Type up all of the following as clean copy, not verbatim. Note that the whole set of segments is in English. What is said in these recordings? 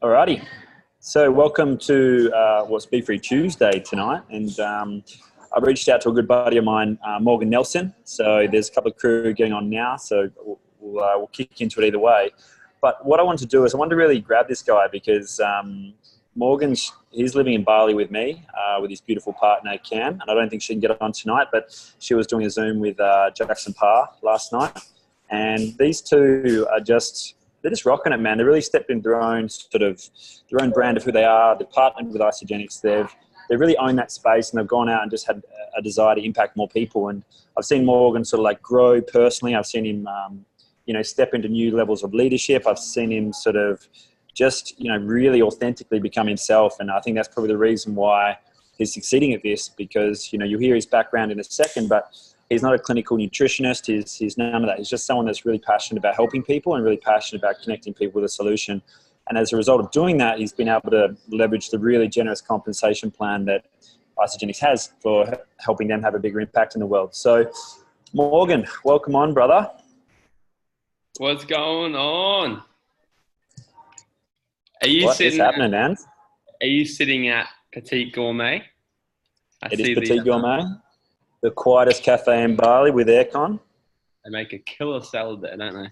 Alrighty. So welcome to what's BFREE Tuesday tonight, and I reached out to a good buddy of mine, Morgan Nelson. So there's a couple of crew getting on now, so we'll kick into it either way. But what I want to do is I want to really grab this guy because he's living in Bali with me, with his beautiful partner Cam, and I don't think she can get on tonight, but she was doing a Zoom with Jackson Parr last night, and these two are they're just rocking it, man. They really stepped into their own brand of who they are. They've partnered with Isogenics. They really own that space, and they've gone out and just had a desire to impact more people. And I've seen Morgan sort of like grow personally. I've seen him, step into new levels of leadership. I've seen him sort of just, really authentically become himself. And I think that's probably the reason why he's succeeding at this, because, you'll hear his background in a second, but he's not a clinical nutritionist. He's none of that. He's just someone that's really passionate about helping people and really passionate about connecting people with a solution. And as a result of doing that, he's been able to leverage the really generous compensation plan that Isogenics has for helping them have a bigger impact in the world. So, Morgan, welcome on, brother. What's going on? What is happening, man? Are you sitting at Petite Gourmet? It is Petite Gourmet, the quietest cafe in Bali with aircon. They make a killer salad there, don't they?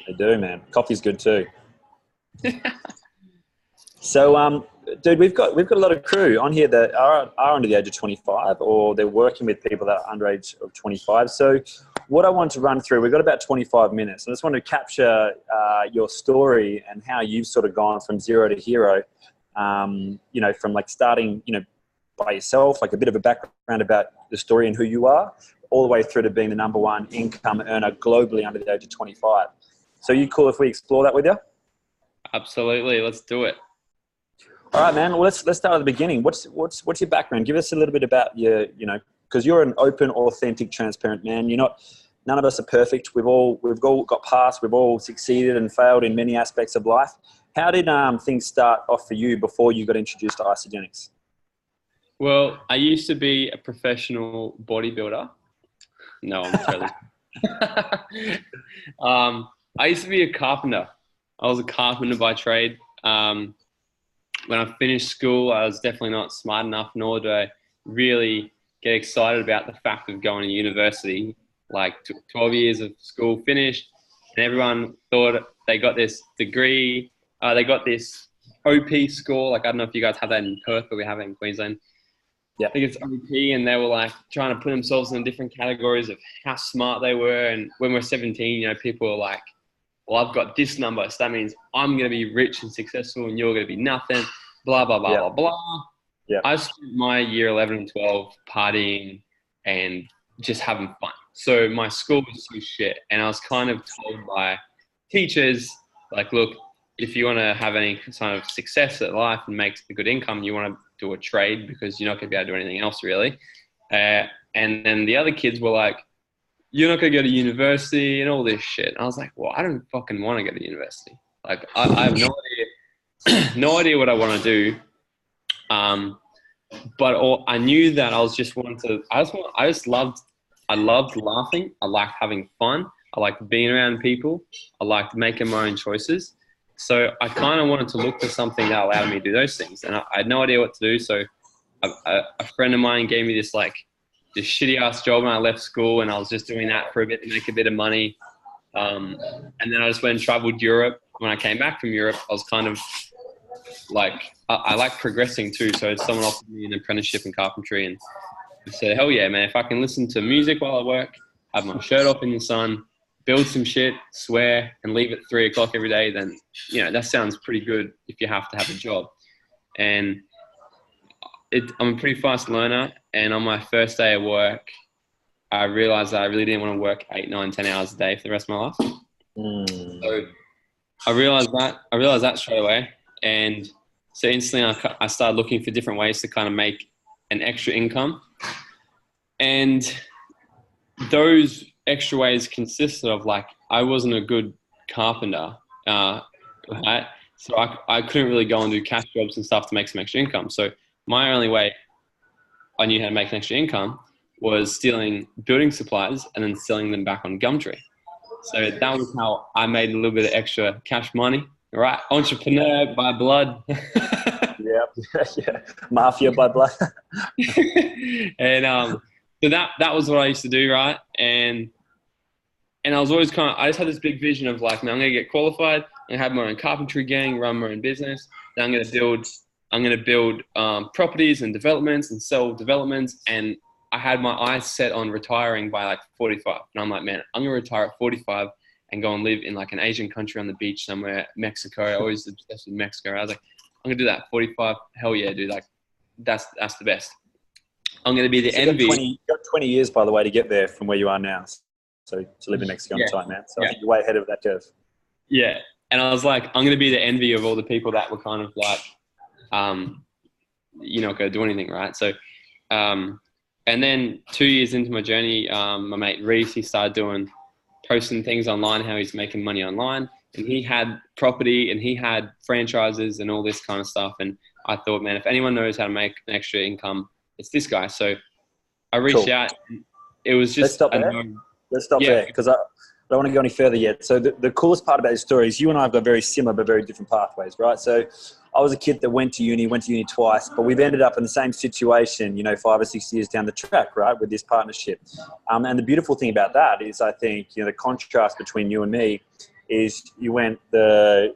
They do, man. Coffee's good too. So, dude, we've got a lot of crew on here that are under the age of 25, or they're working with people that are under age of 25. So what I want to run through, we've got about 25 minutes. I just want to capture your story and how you've sort of gone from zero to hero, from like starting, by yourself, like a bit of a background about the story and who you are, all the way through to being the #1 income earner globally under the age of 25. So you cool if we explore that with you? Absolutely. Let's do it. All right, man. Well, let's start at the beginning. What's your background? Give us a little bit about your, because you're an open, authentic, transparent man. None of us are perfect. We've all got past. We've all succeeded and failed in many aspects of life. How did things start off for you before you got introduced to Isogenics? Well, I used to be a professional bodybuilder. No, I'm totally. I used to be a carpenter. I was a carpenter by trade. When I finished school, I was definitely not smart enough, nor did I really get excited about the fact of going to university. Like 12 years of school finished, and everyone thought they got this degree. They got this OP score. Like, I don't know if you guys have that in Perth, but we have it in Queensland. Yeah. I think it's OP, and they were like trying to put themselves in different categories of how smart they were. And when we're 17, people are like, well, I've got this number, so that means I'm going to be rich and successful and you're going to be nothing, blah, blah, blah, blah, blah. Yeah. I spent my year 11 and 12 partying and just having fun. So my school was so shit. And I was kind of told by teachers, like, look, if you want to have any kind of success at life and make a good income, you want to do a trade because you're not going to be able to do anything else really. And then the other kids were like, you're not going to go to university and all this shit. And I was like, well, I don't fucking want to go to university. Like, I have no idea what I want to do. But I knew that I loved laughing. I liked having fun. I liked being around people. I liked making my own choices. So I kind of wanted to look for something that allowed me to do those things. And I had no idea what to do. So a friend of mine gave me this shitty ass job when I left school, and I was just doing that for a bit to make a bit of money. And then I just went and traveled Europe. When I came back from Europe, I was kind of like, I like progressing too. So someone offered me an apprenticeship in carpentry, and I said, hell yeah, man, if I can listen to music while I work, have my shirt off in the sun, build some shit, swear, and leave at 3 o'clock every day, then, that sounds pretty good if you have to have a job. And I'm a pretty fast learner. And on my first day of work, I realized that I really didn't want to work 8, 9, 10 hours a day for the rest of my life. So I realized that straight away. And so instantly I started looking for different ways to kind of make an extra income. And those extra ways consisted of, like, I wasn't a good carpenter, right? So I couldn't really go and do cash jobs and stuff to make some extra income. So my only way I knew how to make an extra income was stealing building supplies and then selling them back on Gumtree. So that was how I made a little bit of extra cash money, right? Entrepreneur by blood. Yeah, yeah, mafia by blood. And so that was what I used to do, right? And I was always I just had this big vision of like, man, I'm gonna get qualified. I'm gonna have my own carpentry gang, run my own business. Then I'm gonna build properties and developments and sell developments. And I had my eyes set on retiring by like 45. And I'm like, man, I'm gonna retire at 45 and go and live in like an Asian country on the beach somewhere, Mexico. I always obsessed with Mexico. I was like, I'm gonna do that at 45. Hell yeah, dude. Like, that's the best. I'm gonna be the envy. You got 20 years, by the way, to get there from where you are now. So to live in Mexico on time, man. So I think you're way ahead of that curve. Yeah. And I was like, I'm going to be the envy of all the people that were kind of like, you're not going to do anything, right? So, and then 2 years into my journey, my mate Reese, he started posting things online, how he's making money online. And he had property and he had franchises and all this kind of stuff. And I thought, man, if anyone knows how to make an extra income, it's this guy. So I reached out. It was just Let's stop there because I don't want to go any further yet. So the coolest part about this story is you and I have got very similar but very different pathways, right? So I was a kid that went to uni twice, but we've ended up in the same situation, 5 or 6 years down the track, right, with this partnership. And the beautiful thing about that is I think, the contrast between you and me is you went the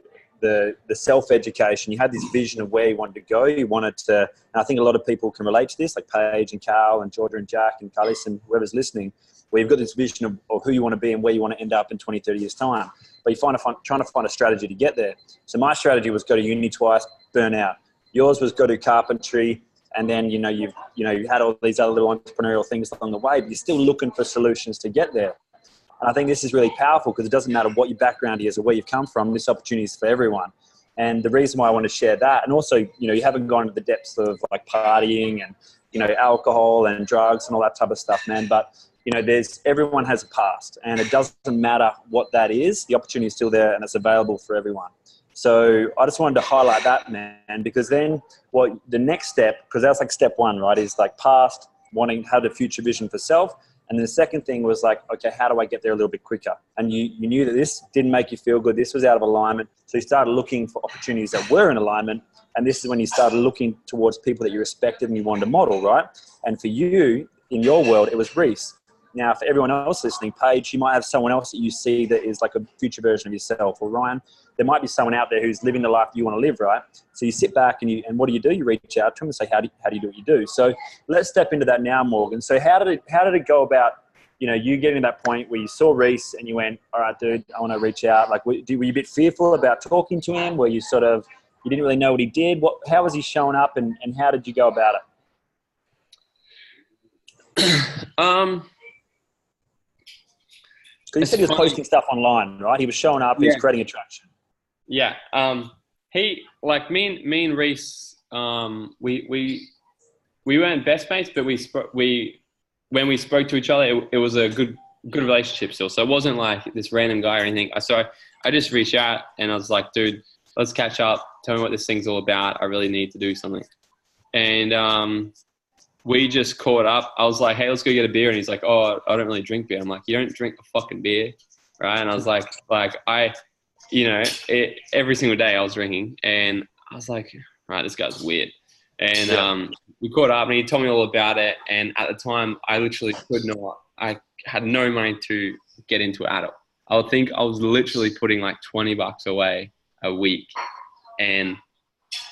self-education. You had this vision of where you wanted to go. You wanted to, and I think a lot of people can relate to this, like Paige and Carl and Georgia and Jack and Carlis and whoever's listening, where you've got this vision of who you want to be and where you want to end up in 20, 30 years' time. But you're trying to find a strategy to get there. So my strategy was go to uni twice, burn out. Yours was go to carpentry, and then, you had all these other little entrepreneurial things along the way, but you're still looking for solutions to get there. And I think this is really powerful because it doesn't matter what your background is or where you've come from, this opportunity is for everyone. And the reason why I want to share that, and also, you haven't gone to the depths of like partying and, alcohol and drugs and all that type of stuff, man. But everyone has a past, and it doesn't matter what that is. The opportunity is still there, and it's available for everyone. So I just wanted to highlight that, man, because then the next step, because that's like step one, right, is like past, wanting to have the future vision for self. And then the second thing was like, okay, how do I get there a little bit quicker? And you knew that this didn't make you feel good. This was out of alignment. So you started looking for opportunities that were in alignment. And this is when you started looking towards people that you respected and you wanted to model, right? And for you, in your world, it was Reese. Now, for everyone else listening, Paige, you might have someone else that you see that is like a future version of yourself. Or Ryan, there might be someone out there who's living the life you want to live, right? So you sit back and what do? You reach out to them and say, how do you do what you do? So let's step into that now, Morgan. So how did it go about, you getting to that point where you saw Reese and you went, all right, dude, I want to reach out. Like, were you a bit fearful about talking to him? Were you you didn't really know what he did? How was he showing up and how did you go about it? Because you said he was posting stuff online, right? He was showing up. He was creating attraction. Yeah. Me and Reese, we weren't best mates, but when we spoke to each other, it was a good relationship still. So it wasn't like this random guy or anything. So I just reached out and I was like, dude, let's catch up. Tell me what this thing's all about. I really need to do something. And we just caught up. I was like, hey, let's go get a beer. And he's like, oh, I don't really drink beer. I'm like, you don't drink a fucking beer, right? And I was like every single day I was drinking. And I was like, right, this guy's weird. And we caught up and he told me all about it. And at the time, I literally I had no money to get into adult. I would think I was literally putting like $20 away a week. And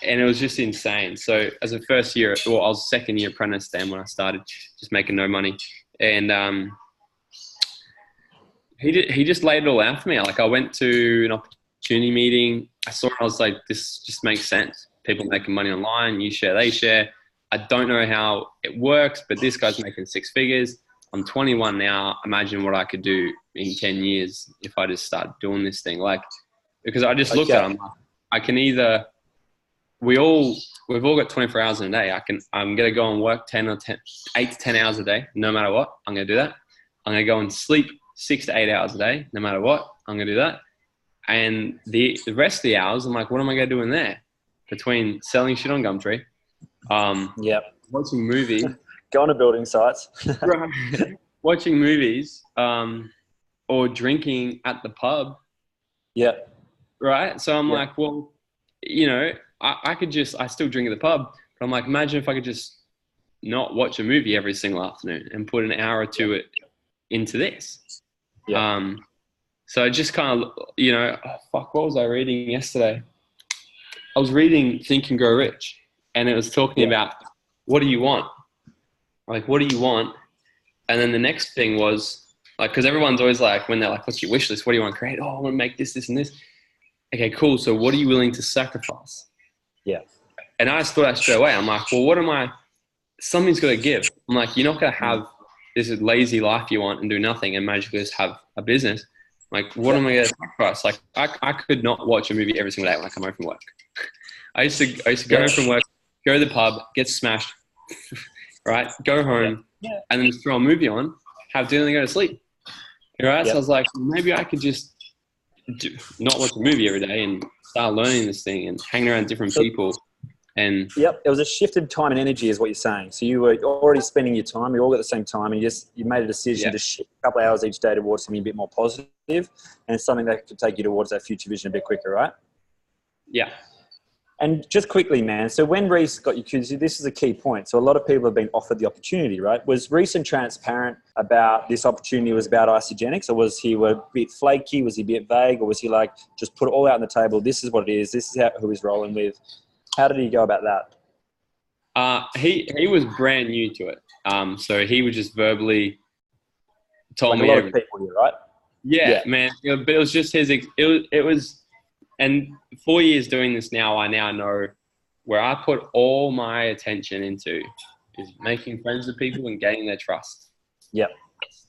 it was just insane. So as a first year, I was second year apprentice then when I started just making no money. And he just laid it all out for me. Like I went to an opportunity meeting. I saw it. I was like, this just makes sense. People making money online. You share, they share. I don't know how it works, but this guy's making 6 figures. I'm 21 now. Imagine what I could do in 10 years if I just start doing this thing. Like, because I just looked at him. I can either, we've all got 24 hours in a day. I'm going to go and work 8 to 10 hours a day, no matter what. I'm going to do that. I'm going to go and sleep 6 to 8 hours a day, no matter what. I'm going to do that. And the rest of the hours, I'm like, what am I going to do in there? Between selling shit on Gumtree, watching movies, going to building sites, watching movies, or drinking at the pub. Yeah. right? So I'm like, well, you know, I still drink at the pub, but I'm like, imagine if I could just not watch a movie every single afternoon and put an hour or two into this. Yeah. So I just kind of, you know, what was I reading yesterday? I was reading Think and Grow Rich, and it was talking about, what do you want? Like, what do you want? And then the next thing was, like, because everyone's always like, when they're like, what's your wish list? What do you want to create? Oh, I want to make this, this, and this. Okay, cool. So what are you willing to sacrifice? Yeah. And I just thought that straight away. I'm like, well, something's got to give. I'm like, you're not going to have this lazy life you want and do nothing and magically just have a business. Like, what am I going to sacrifice? Like, I could not watch a movie every single day when I come home from work. I used to go home from work, go to the pub, get smashed, right? Go home, and then just throw a movie on, have dinner, and go to sleep. Right? So I was like, maybe I could just not watch a movie every day and start learning this thing and hanging around different people. And it was a shifted time and energy, is what you're saying. So you were already spending your time. You all got the same time, and you made a decision to shift a couple of hours each day towards something a bit more positive, and it's something that could take you towards that future vision a bit quicker, right? Yeah. And just quickly, man, so when Reese got you, because this is a key point. So a lot of people have been offered the opportunity, right? Was Reese transparent about this opportunity was about Isogenics, or was he a bit flaky? Was he a bit vague? Or was he like, just put it all out on the table? This is what it is. This is who he's rolling with. How did he go about that? He was brand new to it. So he was just verbally told like me a lot of people here, right? Yeah, man. But it was just it was, and 4 years doing this now, I now know where I put all my attention into is making friends with people and gaining their trust. Yeah.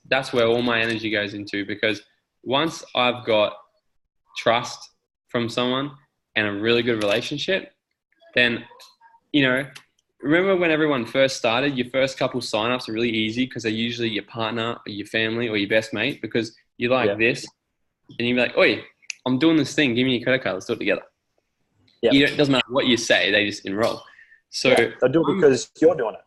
That's where all my energy goes into, because once I've got trust from someone and a really good relationship, then, you know, remember when everyone first started, your first couple signups are really easy because they're usually your partner or your family or your best mate, because you like this and you're like, oi, I'm doing this thing. Give me your credit card. Let's do it together. Yeah. It doesn't matter what you say. They just enroll. So they'll do it because you're doing it.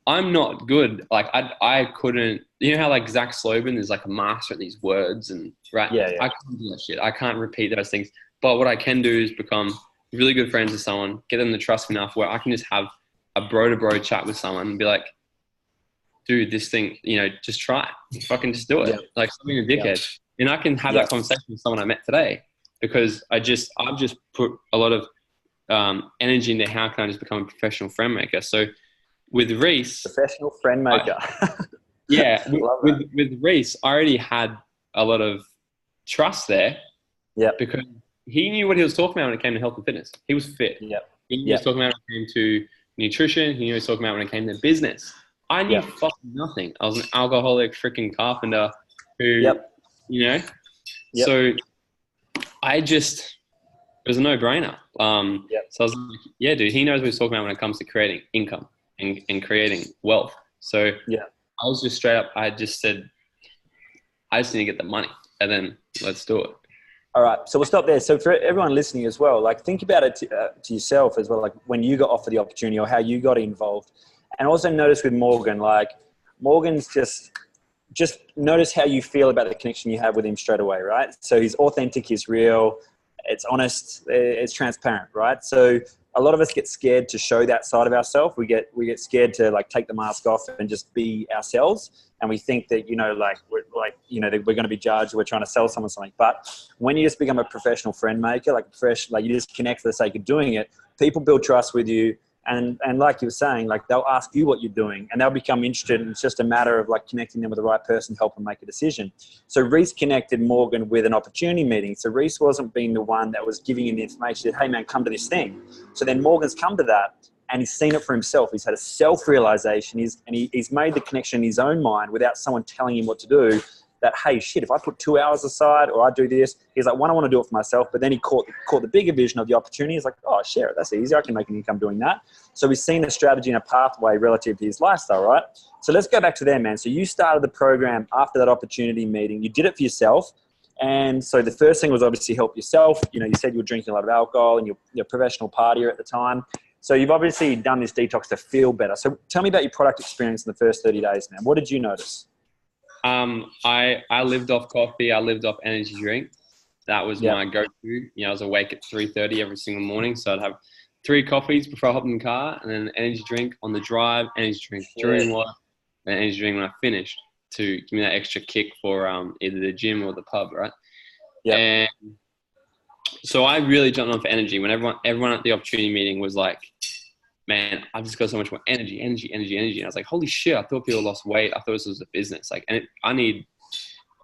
I'm not good. Like I couldn't, you know how like Zach Slobin is like a master at these words and right. Yeah. I can't do that shit. I can't repeat those things. But what I can do is become really good friends with someone, get them to trust me enough where I can just have a bro to bro chat with someone and be like, dude, this thing, you know, just try it. Fucking just do it. Yeah. Like, stop being a dickhead. And I can have that conversation with someone I met today, because I've just put a lot of energy into how can I just become a professional friend maker. So with Reese, professional friend maker. With Reese, I already had a lot of trust there. Yeah. Because he knew what he was talking about when it came to health and fitness. He was fit. He knew what he was talking about when it came to nutrition. He knew what he was talking about when it came to business. I knew fucking nothing. I was an alcoholic freaking carpenter who, you know, so it was a no-brainer. So I was like, yeah, dude, he knows what he's talking about when it comes to creating income and creating wealth. So I was just straight up, I just said, I just need to get the money and then let's do it. All right, so we'll stop there. So for everyone listening as well, like think about it to yourself as well, like when you got offered the opportunity or how you got involved. And also notice with Morgan, like Morgan's just notice how you feel about the connection you have with him straight away, right? So he's authentic, he's real, it's honest, it's transparent, right? So a lot of us get scared to show that side of ourselves. We get scared to like take the mask off and just be ourselves. And we think that, you know, like we're going to be judged. We're trying to sell someone something. But when you just become a professional friend maker, like you just connect for the sake of doing it, people build trust with you. And like you were saying, like they'll ask you what you're doing and they'll become interested. And it's just a matter of like connecting them with the right person to help them make a decision. So Reese connected Morgan with an opportunity meeting. So Reese wasn't being the one that was giving him the information that, hey man, come to this thing. So then Morgan's come to that and he's seen it for himself. He's had a self-realization. He's made the connection in his own mind without someone telling him what to do. That, hey, shit, if I put 2 hours aside or I do this, he's like, one, I want to do it for myself. But then he caught the bigger vision of the opportunity. He's like, oh, share it. That's easy. I can make an income doing that. So we've seen a strategy and a pathway relative to his lifestyle, right? So let's go back to there, man. So you started the program after that opportunity meeting. You did it for yourself. And so the first thing was obviously help yourself. You know, you said you were drinking a lot of alcohol and you're a professional partier at the time. So you've obviously done this detox to feel better. So tell me about your product experience in the first 30 days, man. What did you notice? I lived off coffee. I lived off energy drink. That was Yeah. my go-to. You know, I was awake at 3:30 every single morning, so I'd have 3 coffees before I hopped in the car, and then an energy drink on the drive, energy drink during work, and energy drink when I finished to give me that extra kick for either the gym or the pub, right? Yeah. And so I really jumped on for energy when everyone at the opportunity meeting was like, man, I've just got so much more energy. And I was like, holy shit, I thought people lost weight. I thought this was a business. Like, and I need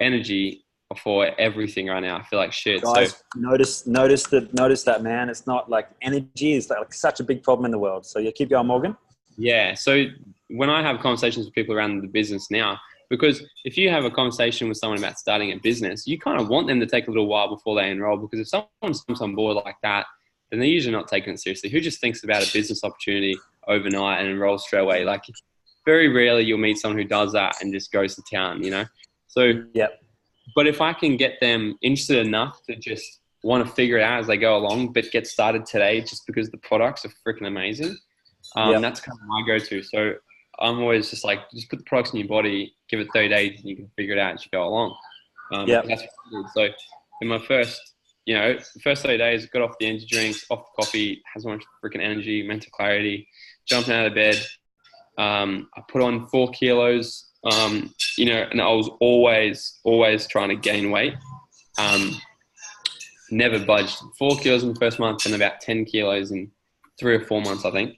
energy for everything right now. I feel like shit. Guys, So notice that, man. It's not like energy is like such a big problem in the world. So yeah, keep going, Morgan. yeah. So when I have conversations with people around the business now, because if you have a conversation with someone about starting a business, you kind of want them to take a little while before they enroll, because if someone comes on board like that, then they're usually not taking it seriously. Who just thinks about a business opportunity overnight and enrolls straight away? Like, very rarely you'll meet someone who does that and just goes to town, you know? So, Yeah. but if I can get them interested enough to just want to figure it out as they go along, but get started today just because the products are freaking amazing, that's kind of my go-to. So I'm always just like, just put the products in your body, give it 30 days, and you can figure it out as you go along. That's what I did. So in my first 30 days, got off the energy drinks, off the coffee, has so much freaking energy, mental clarity, jumping out of bed. I put on 4 kilos, and I was always trying to gain weight. Never budged. 4 kilos in the first month and about 10 kilos in 3 or 4 months, I think.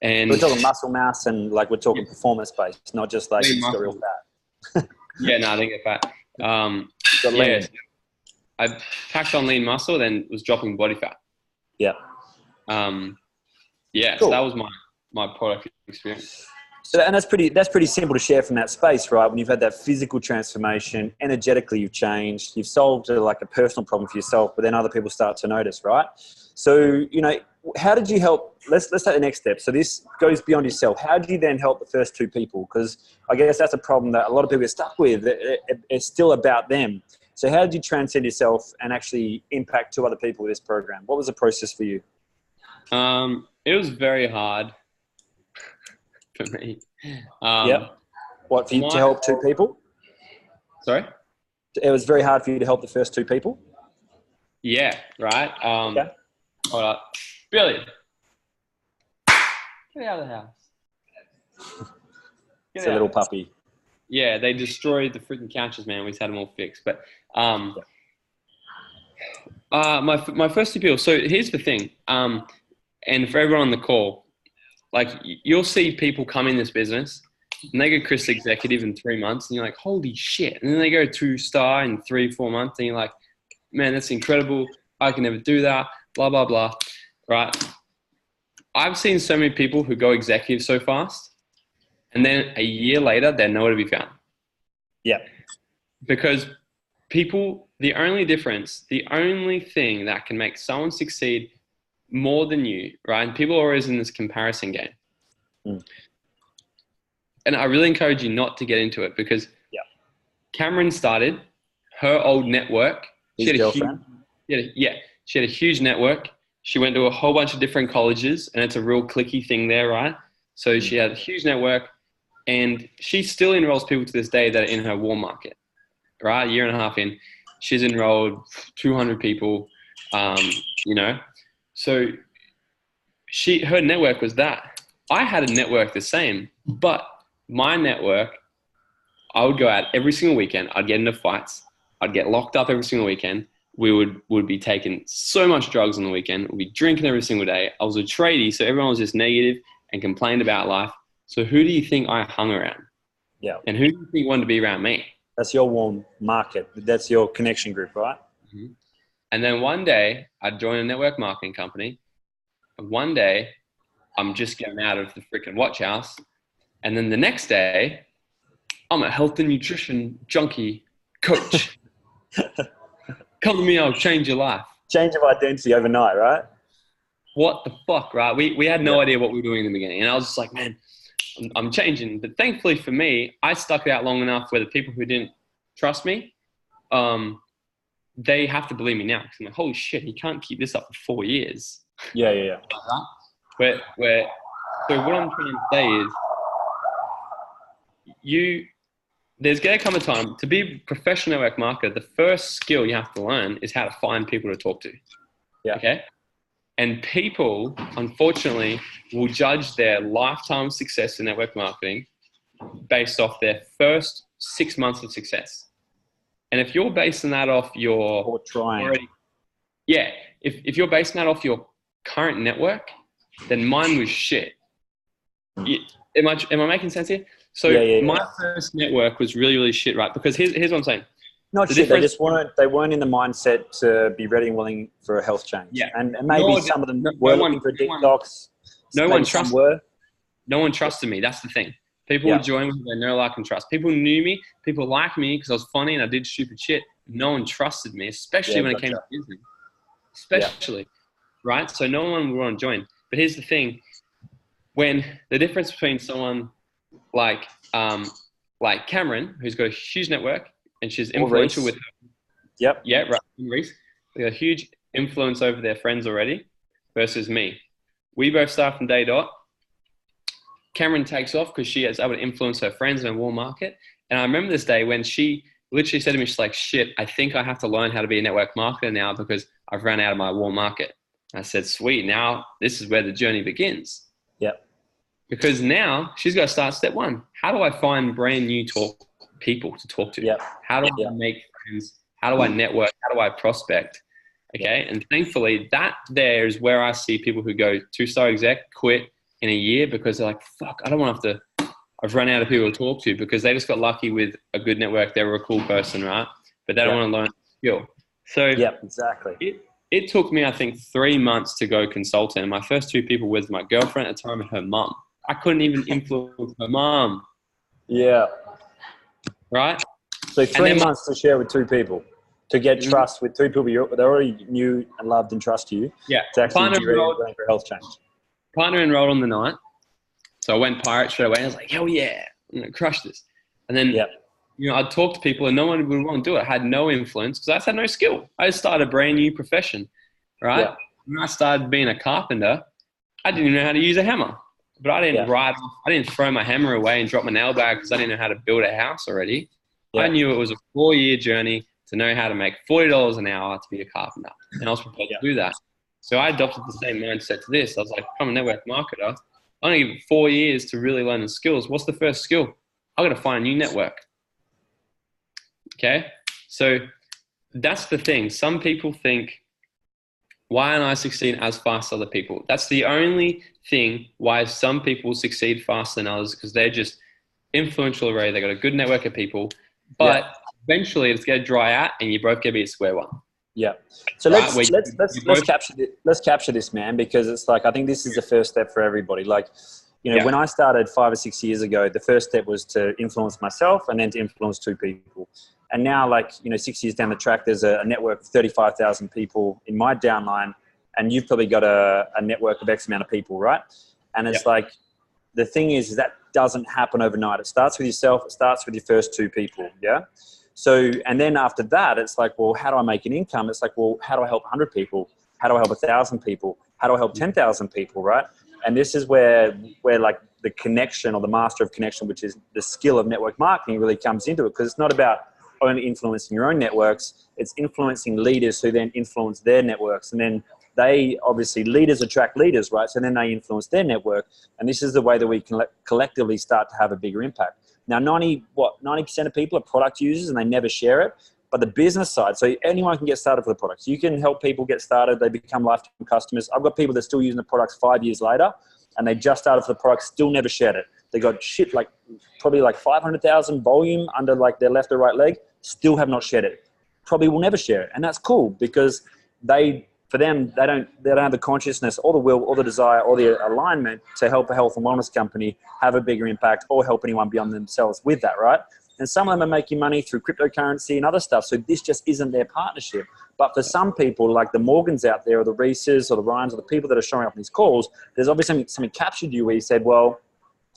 And we're talking muscle mass and like we're talking performance based, not just like just got real fat. Yeah, no, I think get fat. I packed on lean muscle, then was dropping body fat. Yeah. Cool. So that was my product experience. So, and that's pretty simple to share from that space, right? When you've had that physical transformation, energetically you've changed, you've solved like a personal problem for yourself, but then other people start to notice, right? So, how did you help? Let's take the next step. So this goes beyond yourself. How did you then help the first 2 people? Because I guess that's a problem that a lot of people get stuck with. It's still about them. So how did you transcend yourself and actually impact 2 other people with this program? What was the process for you? It was very hard for me. What, for you to help 2 people? Sorry? It was very hard for you to help the first 2 people? Yeah, right. Hold up. Billy, get out of the house. It's a little puppy. Yeah, they destroyed the freaking couches, man. We just had them all fixed. But my first 2 people. So here's the thing. And for everyone on the call, like, you'll see people come in this business and they go Chris Executive in 3 months and you're like, holy shit. And then they go 2-star in 3-4 months and you're like, man, that's incredible. I can never do that. Blah, blah, blah. Right? I've seen so many people who go executive so fast, and then a year later, they're nowhere to be found. Yeah. Because the only thing that can make someone succeed more than you, right? And people are always in this comparison game. And I really encourage you not to get into it, because Cameron started her old network. His girlfriend? She had a huge network. She went to a whole bunch of different colleges, and it's a real cliquey thing there, right? So she had a huge network, and she still enrolls people to this day that are in her warm market, right? A year and a half in, she's enrolled 200 people, So her network was that. I had a network the same, but my network, I would go out every single weekend. I'd get into fights. I'd get locked up every single weekend. We would be taking so much drugs on the weekend. We'd be drinking every single day. I was a tradie, so everyone was just negative and complained about life. So who do you think I hung around? Yeah. And who do you think wanted to be around me? That's your warm market. That's your connection group, right? Mm-hmm. And then one day I'd join a network marketing company. And one day I'm just getting out of the freaking watch house. And then the next day I'm a health and nutrition junkie coach. Come to me, I'll change your life. Change of identity overnight, right? What the fuck, right? We had no idea what we were doing in the beginning. And I was just like, man, I'm changing. But thankfully for me, I stuck it out long enough where the people who didn't trust me, they have to believe me now. Because I'm like, holy shit, he can't keep this up for 4 years. Yeah. So what I'm trying to say is, there's going to come a time to be a professional network marketer. The first skill you have to learn is how to find people to talk to. Yeah. Okay. And people, unfortunately, will judge their lifetime success in network marketing based off their first 6 months of success. And if you're basing that off your Or trying. already, yeah, if you're basing that off your current network, then mine was shit. Am I making sense here? So my first network was really, really shit, right? Because here's what I'm saying. Not shit. They weren't in the mindset to be ready and willing for a health change. Yeah. And maybe some of them were looking for detox. No one trusted me. That's the thing. People would join with their no like and trust. People knew me. People liked me because I was funny and I did stupid shit. No one trusted me, especially when it came to business. Especially, right? So no one would want to join. But here's the thing. When the difference between someone like Cameron, who's got a huge network and she's influential with her. Yeah, right. Reese. They got a huge influence over their friends already versus me. We both start from day dot. Cameron takes off because she is able to influence her friends in a warm market. And I remember this day when she literally said to me, she's like, shit, I think I have to learn how to be a network marketer now because I've run out of my warm market. And I said, sweet, now this is where the journey begins. Yep. Because now she's got to start step one. How do I find brand new people to talk to? Yep. How do I make friends? How do I network? How do I prospect? Okay. And thankfully that there is where I see people who go 2-star exec, quit in a year because they're like, fuck, I don't want to have to, I've run out of people to talk to because they just got lucky with a good network. They were a cool person, right? But they don't want to learn skill. So exactly. It took me, I think, 3 months to go consultant. And my first 2 people was my girlfriend at the time and her mum. I couldn't even influence her mum. Yeah. Right? So 3 months to share with 2 people, to get trust with 2 people they already knew and loved and trust you. Yeah. To actually be ready for health change. Partner enrolled on the night. So I went pirate straight away. I was like, hell yeah, I'm going to crush this. And then, I'd talk to people and no one would want to do it. I had no influence because I just had no skill. I just started a brand new profession, right? Yeah. When I started being a carpenter, I didn't even know how to use a hammer. But I didn't I didn't throw my hammer away and drop my nail bag because I didn't know how to build a house already. Yeah. I knew it was a 4-year journey to know how to make $40 an hour to be a carpenter. And I was prepared to do that. So I adopted the same mindset to this. I was like, I'm a network marketer. I only give 4 years to really learn the skills. What's the first skill? I've got to find a new network. Okay. So that's the thing. Some people think, why aren't I succeeding as fast as other people? That's the only thing why some people succeed faster than others, because they're just influential already. They got a good network of people, but eventually it's going to dry out and you both going to be at square one. Yeah. So let's capture this, man, because it's like, I think this is the first step for everybody. Like, when I started 5 or 6 years ago, the first step was to influence myself and then to influence 2 people. And now, 6 years down the track, there's a network of 35,000 people in my downline, and you've probably got a network of X amount of people, right? And it's like, the thing is that doesn't happen overnight. It starts with yourself. It starts with your first 2 people. Yeah. So, and then after that, it's like, well, how do I make an income? It's like, well, how do I help 100 people? How do I help 1,000 people? How do I help 10,000 people? Right. And this is where like the connection, or the master of connection, which is the skill of network marketing, really comes into it. Because it's not about only influencing your own networks. It's influencing leaders who then influence their networks. And then they, obviously, leaders attract leaders, right? So then they influence their network. And this is the way that we can collectively start to have a bigger impact. Now, 90% of people are product users and they never share it. But the business side, so anyone can get started with the products. You can help people get started. They become lifetime customers. I've got people that are still using the products 5 years later, and they just started for the product, still never shared it. They got shit probably 500,000 volume under their left or right leg, still have not shared it. Probably will never share it. And that's cool, because they don't have the consciousness or the will or the desire or the alignment to help a health and wellness company have a bigger impact or help anyone beyond themselves with that, right? And some of them are making money through cryptocurrency and other stuff. So this just isn't their partnership. But for some people, like the Morgans out there, or the Reeses or the Ryans, or the people that are showing up in these calls, there's obviously something captured you where you said, well,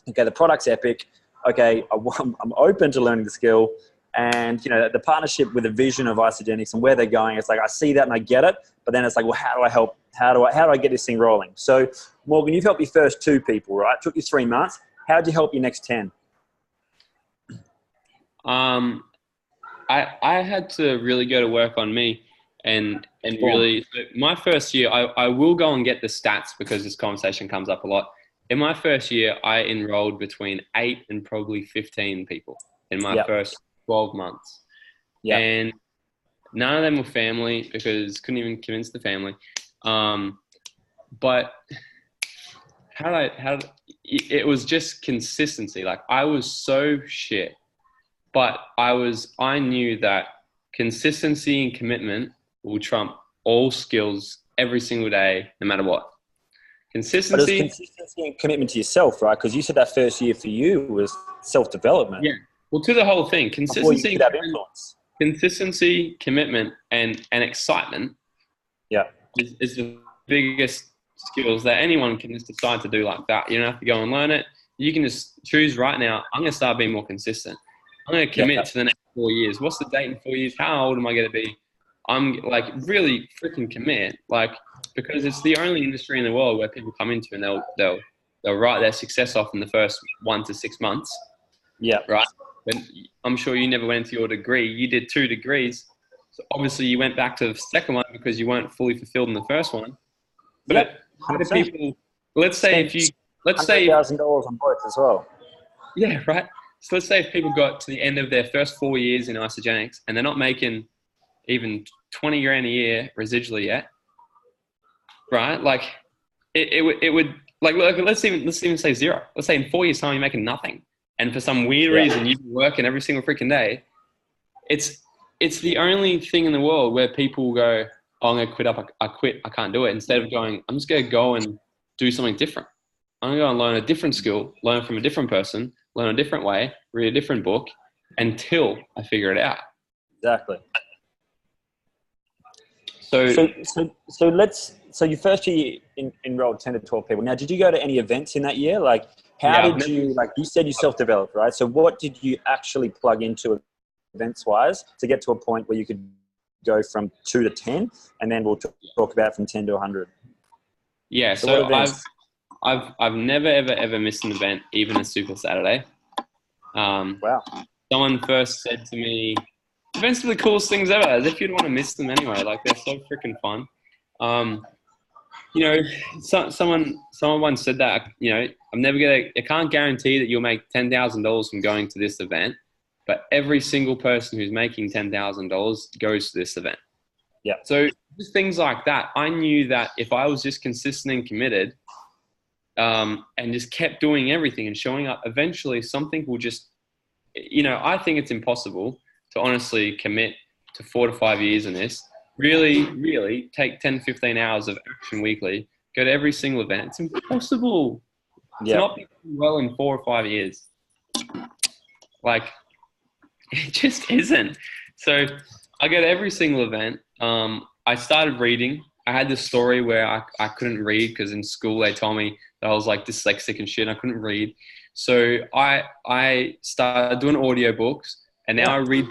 okay, the product's epic. Okay, I'm open to learning the skill. And, the partnership with the vision of Isogenics and where they're going, it's like, I see that and I get it. But then it's like, well, how do I help? How do I get this thing rolling? So Morgan, you've helped your first 2 people, right? It took you 3 months. How did you help your next 10? I had to really go to work on me and Boom. really my first year I will go and get the stats because this conversation comes up a lot. In my first year, I enrolled between 8 and probably 15 people in my Yep. first 12 months. Yep. And none of them were family because couldn't even convince the family. But it was just consistency. Like I was so shit, but I knew that consistency and commitment will trump all skills every single day, no matter what. But it was Consistency. consistency and commitment to yourself, right? Because you said that first year for you was self-development Yeah. Well, to the whole thing, before you could have influence. consistency, commitment, and excitement Yeah. is the biggest skills that anyone can just decide to do like that. You don't have to go and learn it. You can just choose right now. I'm going to start being more consistent. I'm going to commit to the next 4 years. What's the date in 4 years? How old am I going to be? I'm like really freaking commit, like because it's the only industry in the world where people come into and they'll write their success off in the first 1 to 6 months. Yeah. Right. But I'm sure you never went into your degree. You did 2 degrees. So obviously you went back to the second one because you weren't fully fulfilled in the first one. But how do people, let's say $100,000 on both as well. Yeah, right. So let's say if people got to the end of their first 4 years in isogenics and they're not making even 20 grand a year residually yet, right? Like it would like, look, let's even say zero. Let's say in 4 years time, you're making nothing. And for some weird reason, you've been working every single freaking day. It's the only thing in the world where people go, oh, I'm going to quit up. I quit. I can't do it. Instead of going, I'm just going to go and do something different. I'm going to go and learn a different skill, learn from a different person, learn a different way, read a different book until I figure it out. Exactly. So your first year enrolled 10 to 12 people. Now, did you go to any events in that year? Like, how did you, like you said, you self-developed, right? So what did you actually plug into events-wise to get to a point where you could go from 2 to 10, and then we'll talk about from 10 to 100? Yeah, so I've never, ever missed an event, even a Super Saturday. Wow. Someone first said to me, events are the coolest things ever, as if you'd want to miss them anyway. Like, they're so freaking fun. You know, someone once said that, you know, I can't guarantee that you'll make $10,000 from going to this event, but every single person who's making $10,000 goes to this event. Yeah. So just things like that. I knew that if I was just consistent and committed, and just kept doing everything and showing up, eventually something will just, you know, I think it's impossible to honestly commit to 4 to 5 years in this. Really take 10, 15 hours of action weekly, go to every single event. It's impossible to not be well in 4 or 5 years. Like, it just isn't. So I go to every single event. I started reading. I had this story where I couldn't read because in school they told me that I was like dyslexic and shit. I couldn't read. So I started doing audiobooks, and now I read.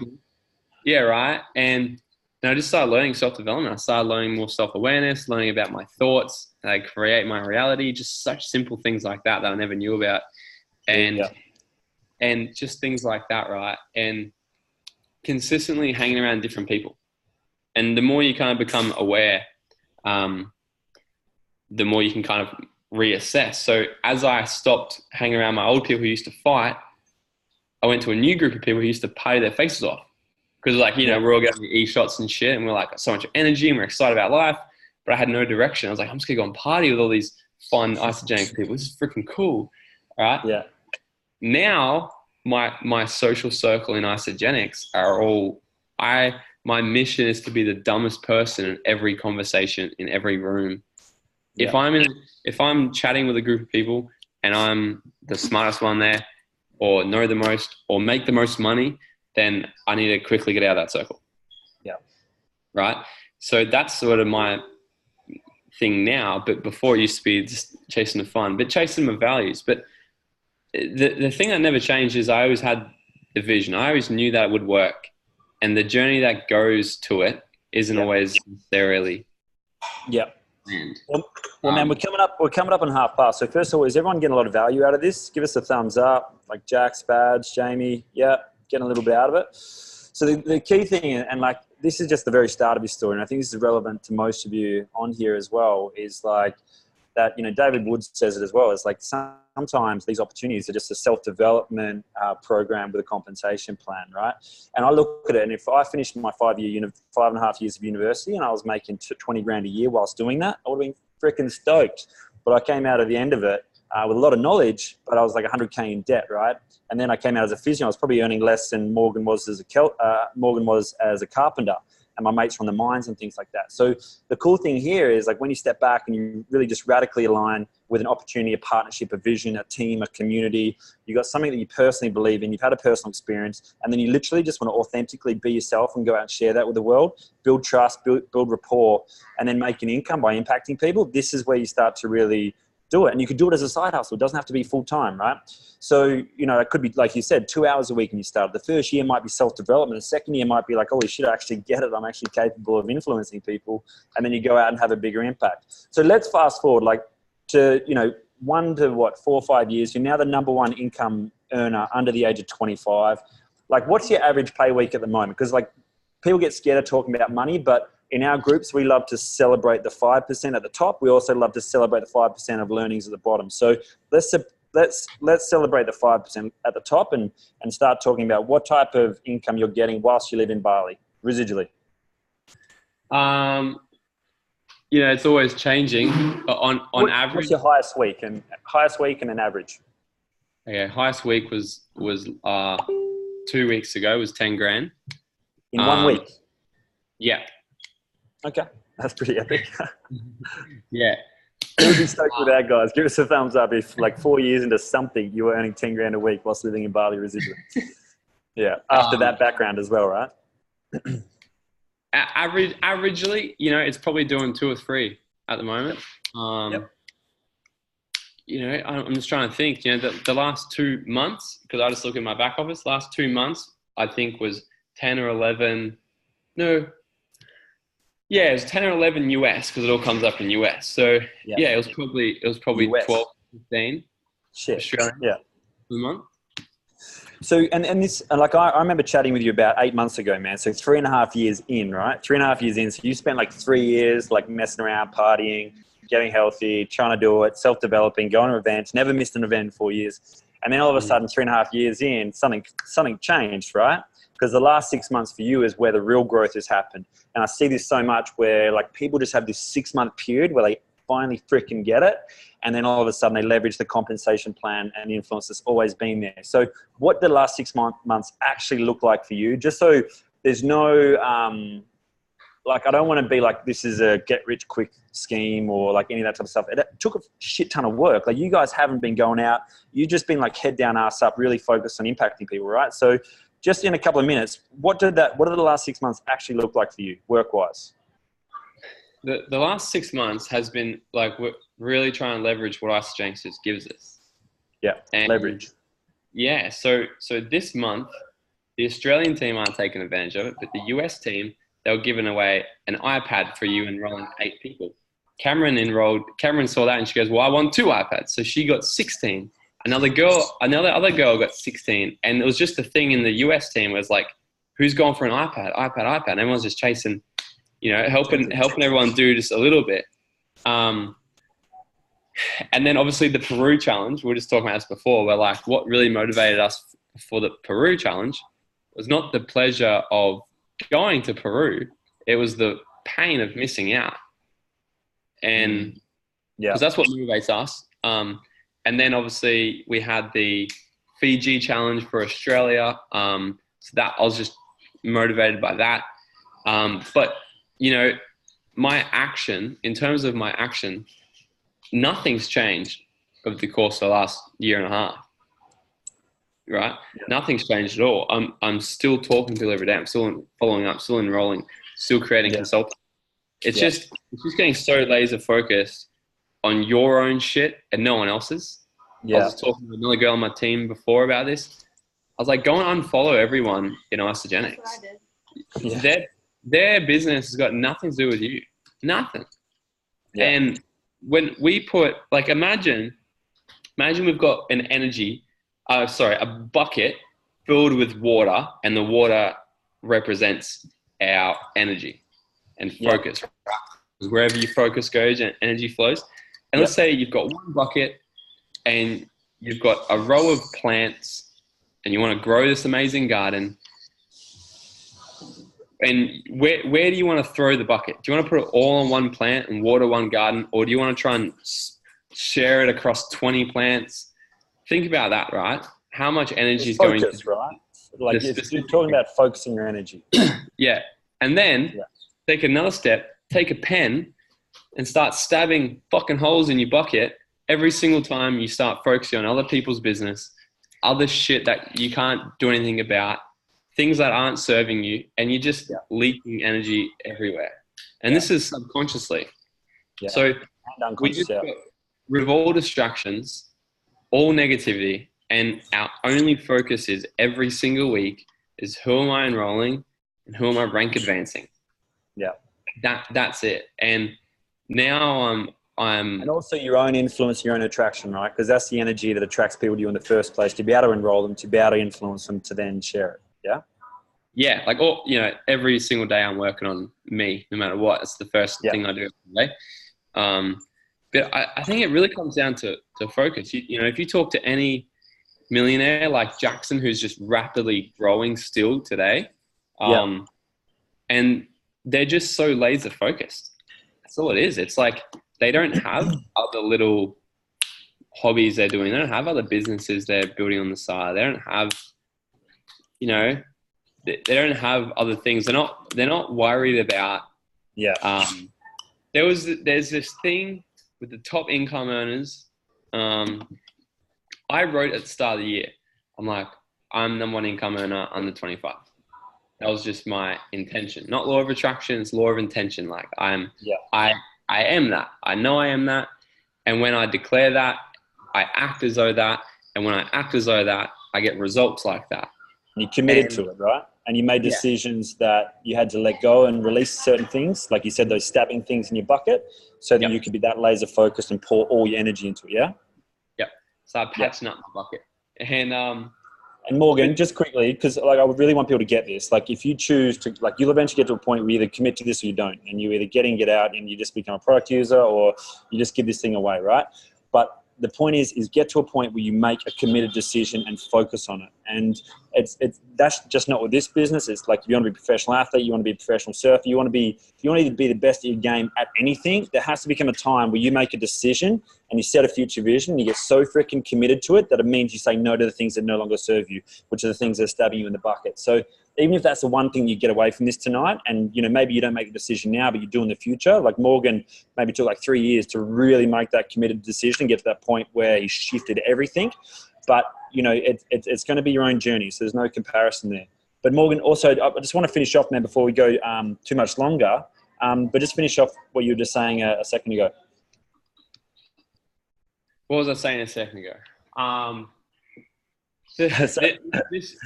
Yeah, right. And I just started learning self-development. I started learning more self-awareness, learning about my thoughts, how I create my reality, just such simple things like that I never knew about. And just things like that, right? And consistently hanging around different people. And the more you kind of become aware, the more you can kind of reassess. So as I stopped hanging around my old people who used to fight, I went to a new group of people who used to party their faces off. Because, like, you know, we're all getting e-shots and shit, and we're like so much energy and we're excited about life, but I had no direction. I was like, I'm just going to go and party with all these fun isogenic people. This is freaking cool. All right. Yeah. Now my social circle in isogenics are all, my mission is to be the dumbest person in every conversation, in every room. Yeah. If I'm chatting with a group of people and I'm the smartest one there, or know the most, or make the most money, then I need to quickly get out of that circle. Yeah. Right. So that's sort of my thing now. But before it used to be just chasing the fun, but chasing my values. But the thing that never changed is I always had the vision. I always knew that it would work. And the journey that goes to it isn't always necessarily. Yeah. Well, man, we're coming up on half past. So first of all, is everyone getting a lot of value out of this? Give us a thumbs up. Like Jack, Spads, Jamie. Yeah. getting a little bit out of it. So the key thing, and like this is just the very start of his story, and I think this is relevant to most of you on here as well, is like that, you know, David Wood says it as well. It's like sometimes these opportunities are just a self-development program with a compensation plan, right? And I look at it, and if I finished my 5.5 years of university and I was making 20 grand a year whilst doing that, I would have been freaking stoked. But I came out of the end of it with a lot of knowledge, but I was like 100K in debt, right? And then I came out as a physio. I was probably earning less than Morgan was as a carpenter, and my mates from the mines and things like that. So the cool thing here is like when you step back and you really just radically align with an opportunity, a partnership, a vision, a team, a community, you got something that you personally believe in, you've had a personal experience, and then you literally just want to authentically be yourself and go out and share that with the world, build trust, build rapport, and then make an income by impacting people. This is where you start to really do it. And you could do it as a side hustle. It doesn't have to be full time, right? So, you know, it could be, like you said, 2 hours a week and you start. The first year might be self-development. The second year might be like, holy shit, I actually get it. I'm actually capable of influencing people. And then you go out and have a bigger impact. So let's fast forward like to, you know, 1 to 4 or 5 years. You're now the #1 income earner under the age of 25. Like, what's your average pay week at the moment? Because like people get scared of talking about money, but in our groups, we love to celebrate the 5% at the top. We also love to celebrate the 5% of learnings at the bottom. So let's celebrate the 5% at the top and start talking about what type of income you're getting whilst you live in Bali, residually. You know, it's always changing, but on average. What's your highest week and an average? Okay, highest week was 2 weeks ago, was 10 grand. In 1 week? Yeah. Okay, that's pretty epic. Yeah. Who would be stoked with that, guys? Give us a thumbs up if like 4 years into something you were earning 10 grand a week whilst living in Bali residually. Yeah, after that background as well, right? Averagely, you know, it's probably doing 2 or 3 at the moment. Yep. You know, I'm just trying to think, you know, the last 2 months, because I just look at my back office, last 2 months, I think was 10 or 11. No. Yeah, it was 10 or 11 US because it all comes up in US. So yeah, it was probably US. 12, 15. Shit. Australian yeah. A month. So, and this, like, I remember chatting with you about 8 months ago, man. So 3.5 years in, right? 3.5 years in. So you spent like 3 years, like messing around, partying, getting healthy, trying to do it, self-developing, going to events, never missed an event in 4 years. And then all of a sudden, 3.5 years in, something changed, right? Because the last 6 months for you is where the real growth has happened. And I see this so much where like people just have this 6 month period where they finally freaking get it. And then all of a sudden they leverage the compensation plan and the influence that's always been there. So what did the last 6 months actually look like for you? Just so there's no, like, I don't want to be like, this is a get rich quick scheme or like any of that type of stuff. It took a shit ton of work. Like you guys haven't been going out. You've just been like head down, ass up, really focused on impacting people, right? So just in a couple of minutes, what did the last 6 months actually look like for you work-wise? The last 6 months has been like, we're really trying to leverage what Ice Youngsters gives us. Yeah, and leverage. Yeah, so this month, the Australian team aren't taking advantage of it, but the US team, they were giving away an iPad for you enrolling 8 people. Cameron saw that and she goes, well, I want 2 iPads. So she got 16. Another other girl got 16. And it was just a thing in the US team was like, who's going for an iPad? And everyone's just chasing, you know, helping everyone do just a little bit. And then obviously the Peru challenge, we were just talking about this before, where like what really motivated us for the Peru challenge was not the pleasure of going to Peru. It was the pain of missing out. And because that's what motivates us. And then obviously we had the Fiji challenge for Australia. So that I was just motivated by that. But you know, in terms of my action, nothing's changed over the course of the last year and a half. Right? Yeah. Nothing's changed at all. I'm still talking to people every day. I'm still following up, still enrolling, still creating consulting. It's just getting so laser focused on your own shit and no one else's. Yeah. I was talking to another girl on my team before about this. I was like, go and unfollow everyone in Isogenics. Yeah. Their business has got nothing to do with you. Nothing. Yeah. And when we put, like, imagine we've got a bucket filled with water, and the water represents our energy and focus. Right? Because wherever your focus goes, and energy flows. And let's say you've got one bucket and you've got a row of plants and you want to grow this amazing garden. And where do you want to throw the bucket? Do you want to put it all on one plant and water one garden? Or do you want to try and share it across 20 plants? Think about that, right? How much energy is going to... right? Like you're talking about focusing your energy. Yeah. And then take another step, take a pen and start stabbing fucking holes in your bucket every single time you start focusing on other people's business, other shit that you can't do anything about, things that aren't serving you, and you're just leaking energy everywhere. And this is subconsciously. Yeah. So we just got rid of all distractions, all negativity, and our only focus is every single week is who am I enrolling and who am I rank advancing. Yeah. That's it. And now and also your own influence, your own attraction, right? Because that's the energy that attracts people to you in the first place, to be able to enroll them, to be able to influence them, to then share it. Yeah. Yeah. Like, every single day I'm working on me, no matter what. It's the first thing I do every day. But I think it really comes down to focus. If you talk to any millionaire like Jackson, who's just rapidly growing still today, and they're just so laser focused. That's all it is. It's like they don't have other little hobbies they're doing. They don't have other businesses they're building on the side. They don't have, they don't have other things. They're not worried about. Yeah. There's this thing with the top income earners. I wrote at the start of the year, I'm like, I'm number one income earner under 25. That was just my intention. Not law of attraction, it's law of intention. Like I am that. I know I am that. And when I declare that, I act as though that. And when I act as though that, I get results like that. And you committed to it, right? And you made decisions that you had to let go and release certain things. Like you said, those stabbing things in your bucket, so that you could be that laser focused and pour all your energy into it. Yeah. Yep. Start patching up my bucket. And Morgan, just quickly, because I would really want people to get this. Like, if you choose to, you'll eventually get to a point where you either commit to this or you don't, and you either get in, get out, and you just become a product user, or you just give this thing away, right? But the point is get to a point where you make a committed decision and focus on it. And that's just not with this business. It's like, if you want to be a professional athlete, you want to be a professional surfer, if you want to be the best at your game at anything, there has to become a time where you make a decision and you set a future vision and you get so freaking committed to it that it means you say no to the things that no longer serve you, which are the things that are stabbing you in the bucket. So even if that's the one thing you get away from this tonight, and maybe you don't make a decision now, but you do in the future, like Morgan maybe took 3 years to really make that committed decision and get to that point where he shifted everything. But it's going to be your own journey, so there's no comparison there. But Morgan, also, I just want to finish off now before we go too much longer, but just finish off what you were just saying a second ago. What was I saying a second ago? This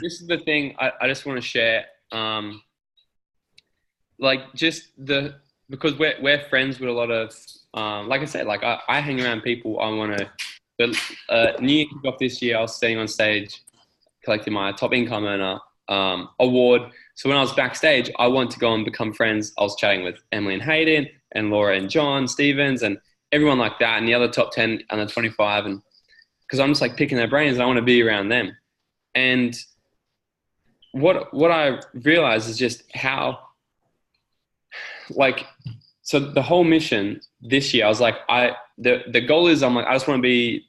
is the thing I just want to share. Because we're friends with a lot of, like I said, I hang around people. I want to. The New Year kick off this year, I was standing on stage collecting my top income earner award. So when I was backstage, I wanted to go and become friends. I was chatting with Emily and Hayden and Laura and John Stevens and everyone like that, and the other top 10 under 25, and because I'm just picking their brains and I want to be around them. And what I realized is just how, so the whole mission this year, I was the goal is I just want to be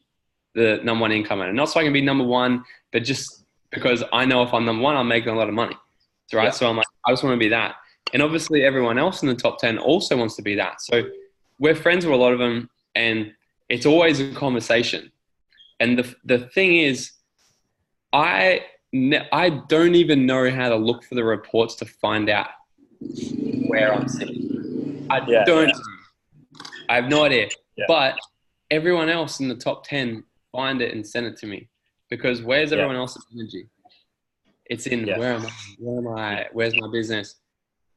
the number one income earner. Not so I can be number one, but just because I know if I'm number one, I'm making a lot of money. Right? Yeah. So I'm I just want to be that. And obviously everyone else in the top 10 also wants to be that. So we're friends with a lot of them, and it's always a conversation. And the thing is, I don't even know how to look for the reports to find out where I'm sitting. I have no idea. Yeah. But everyone else in the top 10 find it and send it to me, because where's everyone else's energy? It's in where am I? Where am I? Where's my business?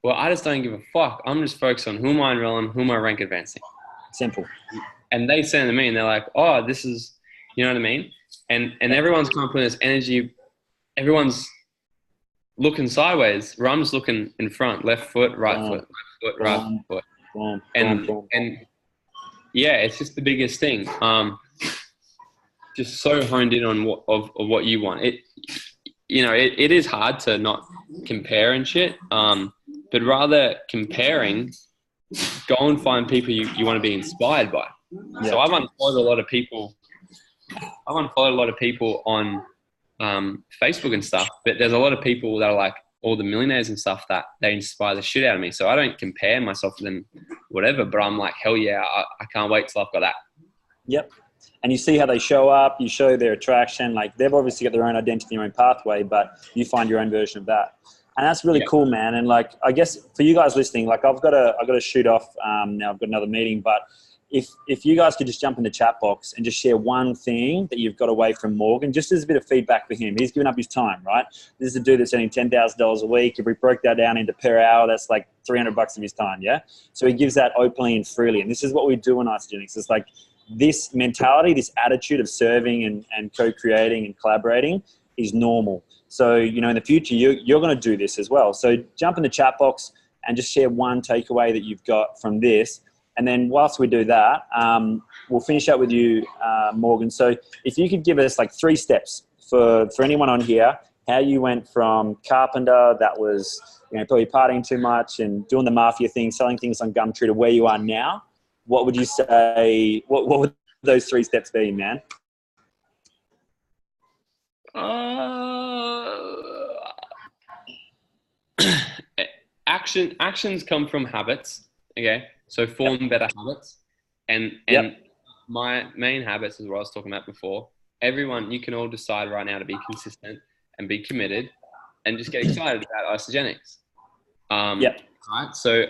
Well, I just don't give a fuck. I'm just focused on who am I enrolling, who am I rank advancing. Simple. And they send it to me and they're like, oh, this is, you know what I mean? And everyone's kind of putting this energy everyone's looking sideways. I'm just looking in front, left foot, right foot, left foot, right foot. And yeah, it's just the biggest thing. Just so honed in on what you want. It is hard to not compare and shit. But rather comparing, go and find people you want to be inspired by. Yeah. So I've unfollowed a lot of people. On Facebook and stuff, but there's a lot of people that are like all the millionaires and stuff that they inspire the shit out of me. So I don't compare myself to them, whatever, but I'm like, hell yeah, I can't wait till I've got that. Yep. And you see how they show up, you show their attraction, like they've obviously got their own identity, their own pathway, but you find your own version of that. And that's really cool, man. And like, I guess for you guys listening, like I've got to shoot off now. I've got another meeting, but if you guys could just jump in the chat box and just share one thing that you've got away from Morgan, just as a bit of feedback for him. He's given up his time, right? This is a dude that's earning $10,000 a week. If we broke that down into per hour, that's like $300 of his time, yeah? So he gives that openly and freely. And this is what we do in Isogenics. It's like this mentality, this attitude of serving and co-creating and collaborating is normal. So, in the future, you're going to do this as well. So jump in the chat box and just share one takeaway that you've got from this. And then whilst we do that, we'll finish up with you, Morgan. So if you could give us like 3 steps for anyone on here, how you went from carpenter that was probably partying too much and doing the mafia thing, selling things on Gumtree, to where you are now, what would you say, what would those 3 steps be, man? Actions come from habits, okay? So form better habits. And my main habits is what I was talking about before. Everyone, you can all decide right now to be consistent and be committed and just get excited about Isogenics. Right? So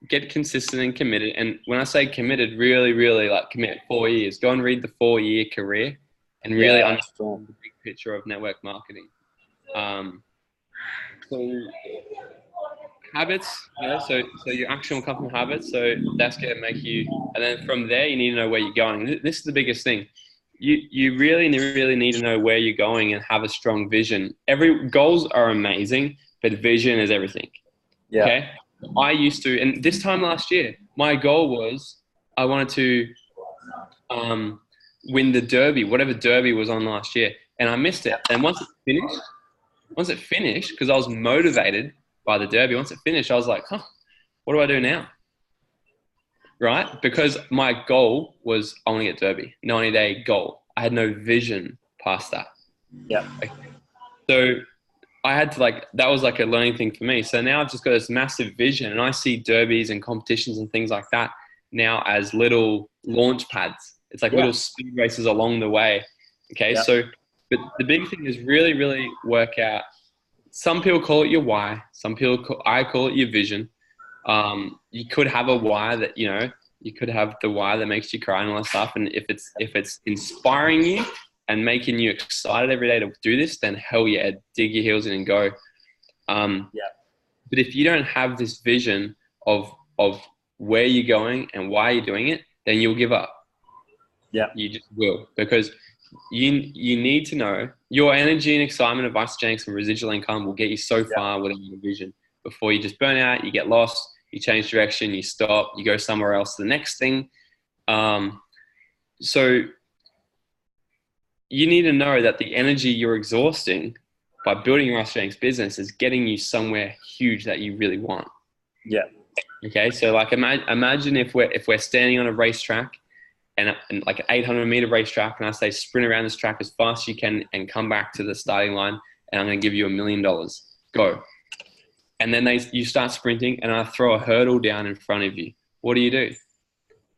get consistent and committed. And when I say committed, really, really like commit 4 years. Go and read the 4-year career and really understand the big picture of network marketing. So habits, so your action will come from habits. So that's going to make you, and then from there, you need to know where you're going. This is the biggest thing. You really need to know where you're going and have a strong vision. Goals are amazing, but vision is everything. Yeah. Okay. I used to, and this time last year, my goal was I wanted to win the Derby, whatever Derby was on last year, and I missed it. And once it finished, because I was motivated by the Derby, once it finished, I was like, what do I do now? Right? Because my goal was only at Derby, 90-day goal. I had no vision past that. Yeah. So I had to that was like a learning thing for me. So now I've just got this massive vision, and I see derbies and competitions and things like that now as little launch pads. It's like little speed races along the way. Okay. Yeah. So, but the big thing is really, really work out. Some people call it your why. I call it your vision. You could have a why that, you could have the why that makes you cry and all that stuff. And if it's inspiring you and making you excited every day to do this, then hell yeah, dig your heels in and go. But if you don't have this vision of where you're going and why you're doing it, then you'll give up. Yeah. You just will, because you need to know your energy and excitement of Isogenics and residual income will get you so far without your vision before you just burn out, you get lost, you change direction, you stop, you go somewhere else to the next thing. So you need to know that the energy you're exhausting by building your Isogenics business is getting you somewhere huge that you really want. Yeah. Okay. So like imagine if we're standing on a racetrack and like an 800-meter racetrack, and I say sprint around this track as fast as you can and come back to the starting line, and I'm going to give you $1 million. Go. And then you start sprinting, and I throw a hurdle down in front of you. What do?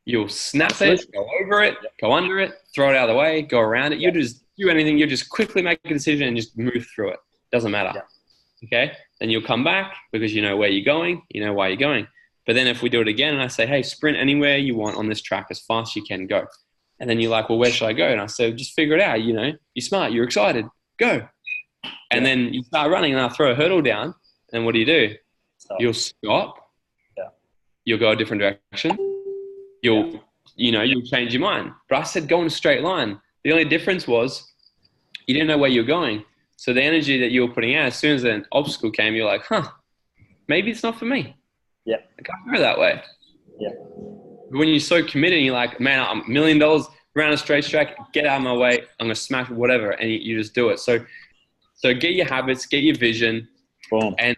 You'll snap it, go over it, go under it, throw it out of the way, go around it. You just do anything. You just quickly make a decision and just move through it. Doesn't matter. Okay? Then you'll come back because you know where you're going, you know why you're going. But then if we do it again and I say, hey, sprint anywhere you want on this track as fast as you can, go. And then you're like, well, where should I go? And I say, just figure it out. You're smart, you're excited, go. And then you start running and I throw a hurdle down. And what do? You'll stop. Yeah. You'll go a different direction. You'll change your mind. But I said, go in a straight line. The only difference was you didn't know where you're going. So the energy that you were putting out, as soon as an obstacle came, you're like, huh, maybe it's not for me. Yeah. I can't go that way. Yeah. But when you're so committed and you're like, man, I'm $1 million around a straight track, get out of my way, I'm going to smash whatever, and you just do it. So get your habits, get your vision, Boom. and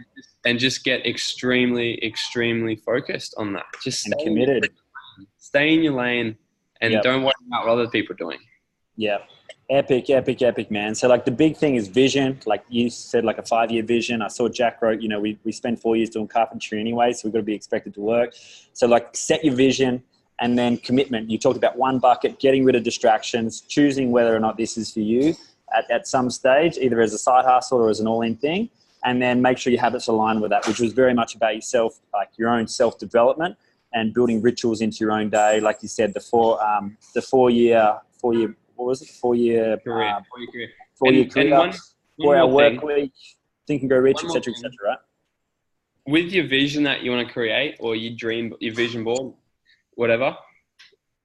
just get extremely, extremely focused on that. Just And committed. Stay in your lane and don't worry about what other people are doing. Yeah. Epic, epic, epic, man. So like the big thing is vision. Like you said, like a 5-year vision. I saw Jack wrote, we spend 4 years doing carpentry anyway, so we've got to be expected to work. So like set your vision and then commitment. You talked about one bucket, getting rid of distractions, choosing whether or not this is for you at some stage, either as a side hustle or as an all-in thing. And then make sure your habits align with that, which was very much about yourself, like your own self-development and building rituals into your own day. Like you said, the 4-year, what was it? 4-year career. 4-year career, 4-hour work week, Think and Grow Rich, etc., right? With your vision that you want to create, or your dream, your vision board, whatever,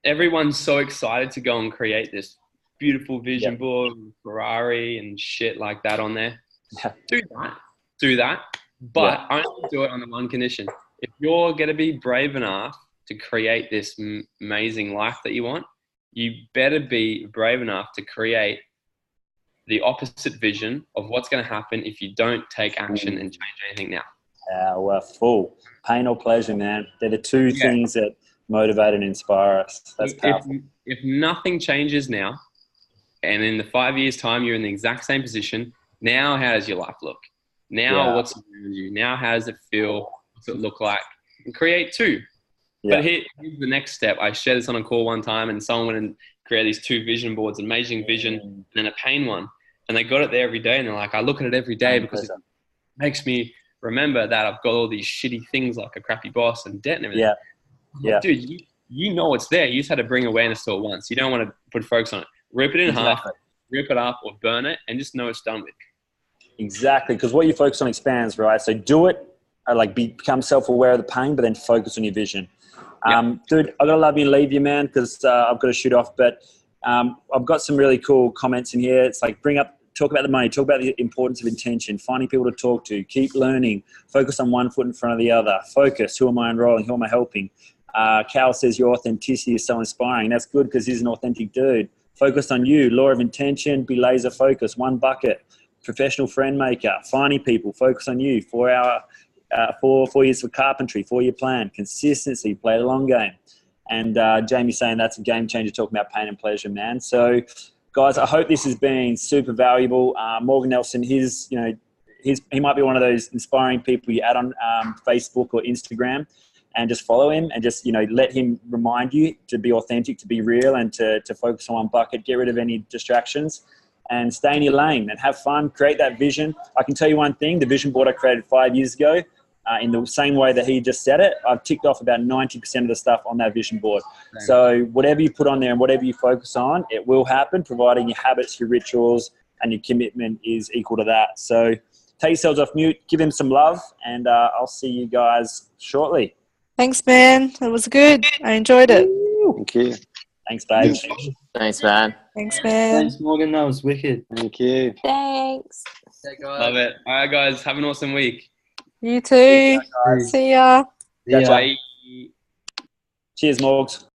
everyone's so excited to go and create this beautiful vision board, Ferrari and shit like that on there. Do that, but only do it on the one condition. If you're going to be brave enough to create this amazing life that you want, you better be brave enough to create the opposite vision of what's going to happen if you don't take action and change anything now. We're full. Pain or pleasure, man. They're the two things that motivate and inspire us. That's powerful. If nothing changes now, and in the 5 years' time, you're in the exact same position, now how does your life look? Now what's around you? Now how does it feel? What's it look like? And create two. But here's the next step. I shared this on a call one time, and someone went and created these 2 vision boards, amazing vision and then a pain one. And they got it there every day, and they're like, I look at it every day because it makes me remember that I've got all these shitty things like a crappy boss and debt and everything. Like, dude, you know it's there. You just had to bring awareness to it once. You don't want to put focus on it. Rip it in half, rip it up or burn it, and just know it's done with. Exactly, because what you focus on expands, right? So do it, become self-aware of the pain, but then focus on your vision. Dude, I gotta love you and leave you, man, because I've got to shoot off. But I've got some really cool comments in here. It's like talk about the money, talk about the importance of intention, finding people to talk to, keep learning, focus on one foot in front of the other, focus, who am I enrolling, who am I helping? Cal says your authenticity is so inspiring. That's good because he's an authentic dude. Focus on you, law of intention, be laser focused, one bucket, professional friend maker, finding people, focus on you, 4 years for carpentry, 4-year plan, consistency, play the long game. And Jamie saying that's a game changer, talking about pain and pleasure, man. So guys, I hope this has been super valuable. Morgan Nelson, he might be one of those inspiring people you add on Facebook or Instagram, and just follow him and just, let him remind you to be authentic, to be real, and to focus on one bucket, get rid of any distractions and stay in your lane and have fun, create that vision. I can tell you one thing, the vision board I created 5 years ago, in the same way that he just said it, I've ticked off about 90% of the stuff on that vision board. Right. So whatever you put on there and whatever you focus on, it will happen, providing your habits, your rituals, and your commitment is equal to that. So take yourselves off mute, give him some love, and I'll see you guys shortly. Thanks, man. It was good. I enjoyed it. Thank you. Thanks, babe. Thanks, man. Thanks, man. Thanks, Morgan. That was wicked. Thank you. Thanks. Love it. All right, guys. Have an awesome week. You too. See ya. Bye. Cheers, Morgs.